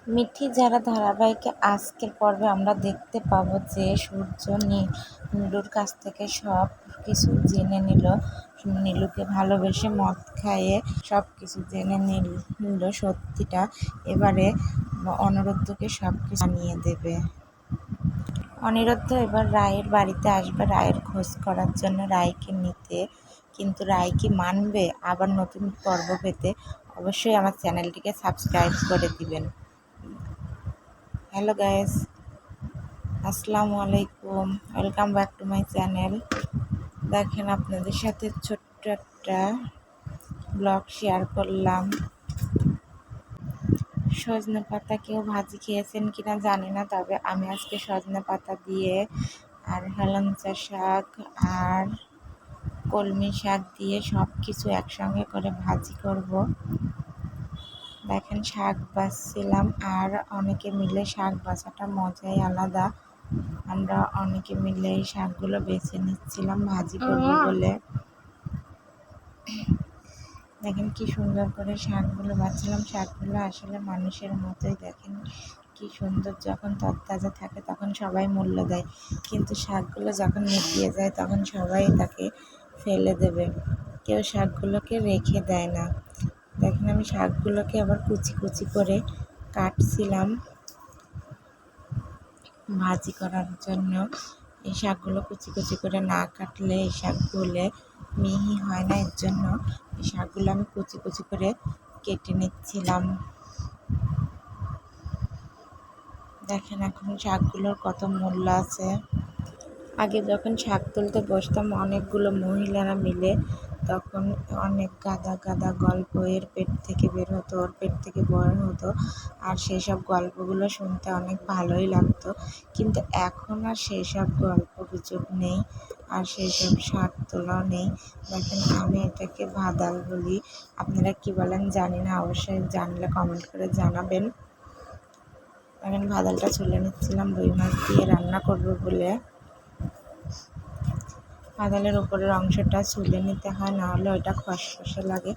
মিঠি যারা ধারাবাহিকে আজকের পর্বে আমরা দেখতে পাবো যে সূর্য নীলুর কাছ থেকে সব কিছু জেনে নিল। নীলুকে ভালোবেসে মদ খাইয়ে সব কিছু জেনে নিল সত্যিটা। এবারে অনিরুদ্ধকে সব কিছু জানিয়ে দেবে। অনিরুদ্ধ এবার রায়ের বাড়িতে আসবে রায়ের খোঁজ করার জন্য, রায়কে নিতে। কিন্তু রায় কি মানবে? আবার নতুন পর্ব পেতে অবশ্যই আমার চ্যানেলটিকে সাবস্ক্রাইব করে দিবেন। হ্যালো গাইস, আসসালামু আলাইকুম, welcome back to my channel. দেখেন আপনাদের সাথে ছোট্ট একটা ব্লগ শেয়ার করলাম। সজনে পাতা কেউ ভাজি খেয়েছেন কিনা জানি না, তবে আমি আজকে সজনে পাতা দিয়ে আর হেলেঞ্চা শাক আর কলমি শাক দিয়ে সব কিছু একসঙ্গে করে ভাজি করব। দেখেন শাক বাছছিলাম, আর অনেকে মিলে শাক বাছাটা মজাই আলাদা। আমরা অনেকে মিলে এই শাকগুলো বেছে নিচ্ছিলাম ভাজি করব বলে। দেখেন কি সুন্দর করে শাকগুলো বাছছিলাম। শাকগুলো আসলে মানুষের মতোই, দেখেন কি সুন্দর। যখন তরতাজা থাকে তখন সবাই মূল্য দেয়, কিন্তু শাকগুলো যখন মুটিয়ে যায় তখন সবাই তাকে ফেলে দেবে, কেউ শাকগুলোকে রেখে দেয় না। দেখেন আমি শাকগুলোকে আবার কুচি কুচি করে কাটছিলাম ভাজি করার জন্য। এই শাকগুলো কুচি কুচি করে না কাটলে এই শাকগুলো মিহি হয় না, এর জন্য এই শাকগুলো আমি কুচি কুচি করে কেটে নিচ্ছিলাম। দেখেন এখন শাকগুলোর কত মূল্য আছে। আগে যখন শাক তুলতে বসতাম অনেকগুলো মহিলারা মিলে, তখন অনেক গাদা গাদা গল্প এর পেট থেকে বের হতো, ওর পেট থেকে বের হতো, আর সেই সব গল্পগুলো শুনতে অনেক ভালোই লাগতো। কিন্তু এখন আর সেই সব গল্প গুজব নেই, আর সেই সব শাক তোলাও নেই। দেখেন আমি এটাকে ভাদাল বলি, আপনারা কি বলেন জানি না, অবশ্যই জানলে কমেন্ট করে জানাবেন। এখন ভাদালটা ছুলে নিচ্ছিলাম রুই মাছ দিয়ে রান্না করব বলে। ভাদালের উপরের অংশটা ছুলে নিতে হয়, নাহলে ওইটা খসখসে লাগে।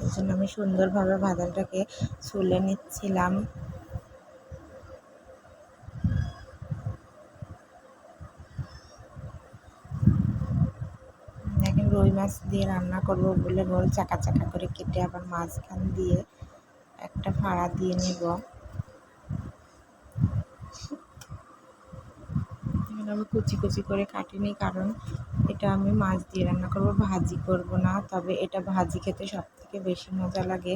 এর জন্য আমি সুন্দরভাবে ভাদালটাকে ছুলে নিচ্ছিলাম। দেখেন রুই মাছ দিয়ে রান্না করব বলে গোল চাকা চাকা করে কেটে আবার মাঝখান দিয়ে একটা ফাড়া দিয়ে নেব। আমি কুচি কুচি করে কাটিনি, কারণ এটা আমি মাছ দিয়ে রান্না করব, ভাজি করব না। তবে এটা ভাজি খেতে সব থেকে বেশি মজা লাগে।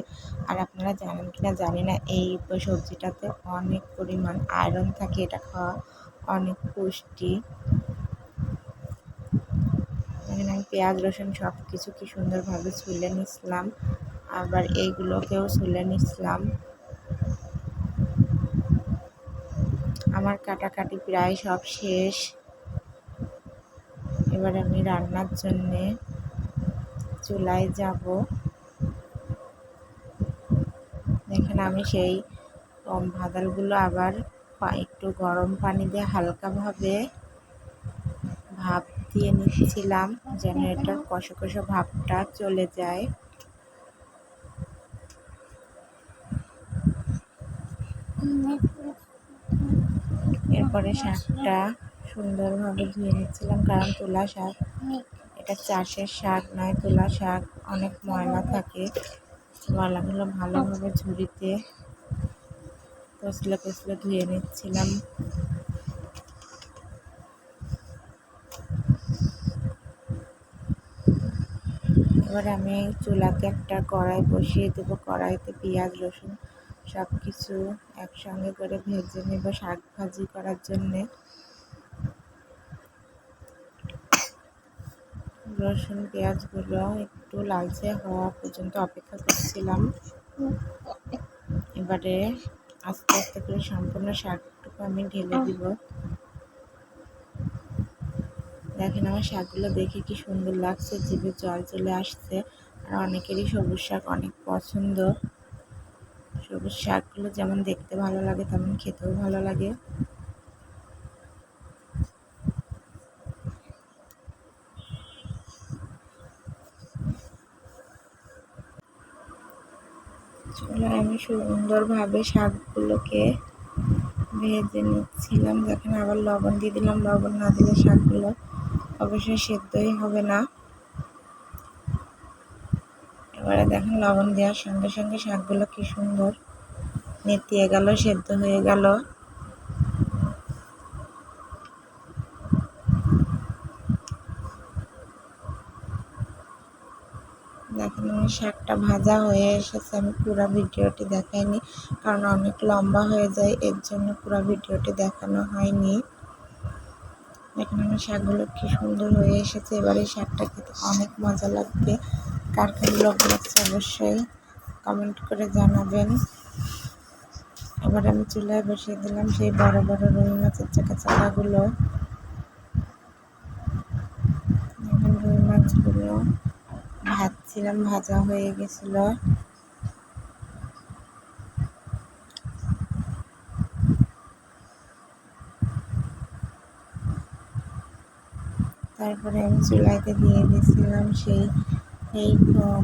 আর আপনারা জানেন কিনা জানি না, এই সবজিটাতে অনেক পরিমাণ আয়রন থাকে, এটা খাওয়া অনেক পুষ্টি। এখানে আমি পেঁয়াজ রসুন সব কিছু কি সুন্দরভাবে ছুলে নিচ্ছিলাম, আবার এইগুলোকেও ছুলে নিচ্ছিলাম। আমার কাটাকাটি প্রায় সব শেষ। এবার আমি রান্নার জন্যে চুলায় যাব। দেখেন আমি সেই ভাদালগুলো আবার একটু গরম পানি দিয়ে হালকাভাবে ভাপ দিয়ে নিচ্ছিলাম, যেন এটার কষা কষা ভাবটা চলে যায়। এরপরে শাকটা সুন্দরভাবে ধুয়ে নিচ্ছিলাম, কারণ তুলা শাক এটা চাষের শাক নয়, তুলা শাক অনেক ময়লা থাকে। ময়লাগুলো ভালোভাবে ঝুড়িতে কচলে কচলে ধুয়ে নিচ্ছিলাম। এবারে আমি চুলাতে একটা কড়াই বসিয়ে দেবো। কড়াইতে পেঁয়াজ রসুন সব কিছু একসঙ্গে করে ভেজে নেব শাক ভাজি করার জন্যে। রসুন পেঁয়াজগুলো একটু লালচে হওয়া পর্যন্ত অপেক্ষা করছিলাম। এবারে আস্তে আস্তে করে সম্পূর্ণ শাকটুকু আমি ঢেলে দিব। দেখেন আমার শাকগুলো দেখে কি সুন্দর লাগছে, জিভে জল চলে আসছে। আর অনেকেরই সবুজ শাক অনেক পছন্দ। সবুজ শাকগুলো যেমন দেখতে ভালো লাগে তেমন খেতেও ভালো লাগে। চুলায় আমি সুন্দরভাবে শাকগুলোকে ভেজে নিচ্ছিলাম। দেখেন আবার লবণ দিয়ে দিলাম, লবণ না দিলে শাকগুলো অবশ্যই সেদ্ধই হবে না। এবারে দেখেন লবণ দেওয়ার সঙ্গে সঙ্গে শাকগুলো কি সুন্দর নেতিয়ে গেল, সেদ্ধ হয়ে গেল। দেখেন আমার শাকটা ভাজা হয়ে এসেছে। আমি পুরো ভিডিওটি দেখাইনি, কারণ অনেক লম্বা হয়ে যায়, এর জন্য পুরো ভিডিওটি দেখানো হয়নি। দেখেন আমার শাকগুলো কি সুন্দর হয়ে এসেছে। এবারে শাকটা খেতে অনেক মজা লাগবে। কার কার ভালো লাগছে অবশ্যই কমেন্ট করে জানাবেন। এবার আমি চুলায় বসিয়ে দিলাম সেই বড় বড় রুই মাছের চাকাগুলো। এখন রুই মাছগুলো ভাজছিলাম, ভাজা হয়ে গেছিল। তারপরে আমি চুলাইতে দিয়ে দিয়েছিলাম এই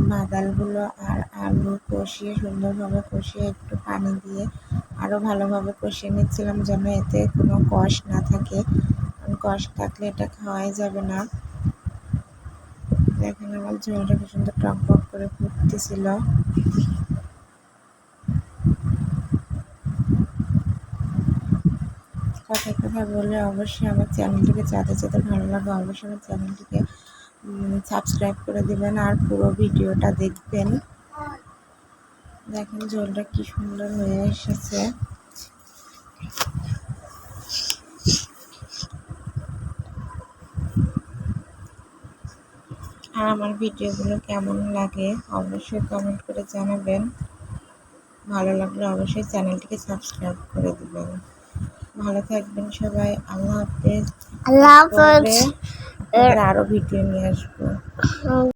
বাদালগুলো আর আলু কষিয়ে সুন্দরভাবে কষিয়ে একটু পানি দিয়ে আরও ভালোভাবে কষিয়ে নিচ্ছিলাম, যেন এতে কোনো কষ না থাকে। কষ থাকলে এটা খাওয়াই যাবে না। দেখেন আমার ঝোলটা কি সুন্দর টক টক করে ফুটতেছিল। কথা বলে অবশ্যই আমার চ্যানেলটিকে যাদের ভালো লাগে অবশ্যই আমার চ্যানেলটিকে সাবস্ক্রাইব করে দেবেন আর পুরো ভিডিওটা দেখবেন। দেখেন ঝোলটা কি সুন্দর হয়ে এসেছে। আর আমার ভিডিওগুলো কেমন লাগে অবশ্যই কমেন্ট করে জানাবেন। ভালো লাগলে অবশ্যই চ্যানেলটিকে সাবস্ক্রাইব করে দেবেন। ভালো থাকবেন সবাই। আল্লাহ হাফেজ। আরো ভিডিও নিয়ে আসবো।